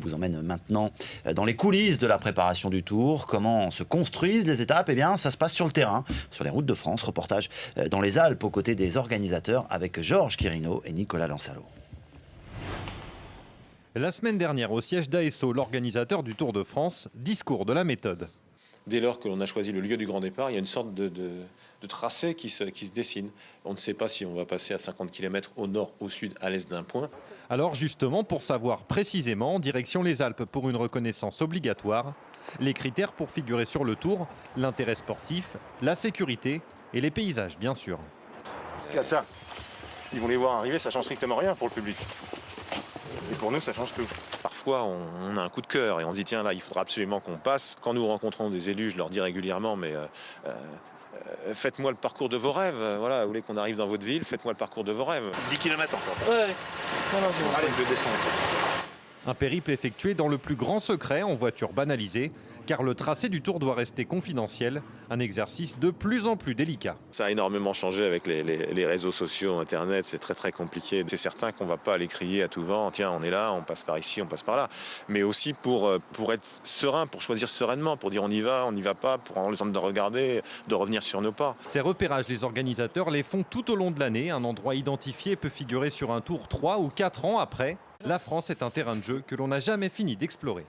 vous emmène maintenant dans les coulisses de la préparation du Tour. Comment se construisent les étapes? Eh bien, ça se passe sur le terrain, sur les routes de France. Reportage dans les Alpes aux côtés des organisateurs avec Georges Quirino et Nicolas Lansalo. La semaine dernière, au siège d'ASO, l'organisateur du Tour de France, discours de la méthode. Dès lors que l'on a choisi le lieu du grand départ, il y a une sorte de tracé qui se dessine. On ne sait pas si on va passer à 50 km au nord, au sud, à l'est d'un point. Alors justement, pour savoir précisément, direction les Alpes pour une reconnaissance obligatoire, les critères pour figurer sur le Tour, l'intérêt sportif, la sécurité et les paysages, bien sûr. Regarde ça. Ils vont les voir arriver, ça change strictement rien pour le public. Et pour nous, ça change tout. Parfois, on a un coup de cœur et on se dit tiens, là, il faudra absolument qu'on passe. Quand nous rencontrons des élus, je leur dis régulièrement, mais faites-moi le parcours de vos rêves. Voilà, vous voulez qu'on arrive dans votre ville, faites-moi le parcours de vos rêves. 10 km encore. Ouais. Allez, de descente. Un périple effectué dans le plus grand secret en voiture banalisée, car le tracé du Tour doit rester confidentiel, un exercice de plus en plus délicat. Ça a énormément changé avec les réseaux sociaux, Internet, c'est très compliqué. C'est certain qu'on ne va pas aller crier à tout vent, tiens, on est là, on passe par ici, on passe par là. Mais aussi pour être serein, pour choisir sereinement, pour dire on y va pas, pour avoir le temps de regarder, de revenir sur nos pas. Ces repérages, les organisateurs les font tout au long de l'année. Un endroit identifié peut figurer sur un Tour 3 ou 4 ans après. La France est un terrain de jeu que l'on n'a jamais fini d'explorer.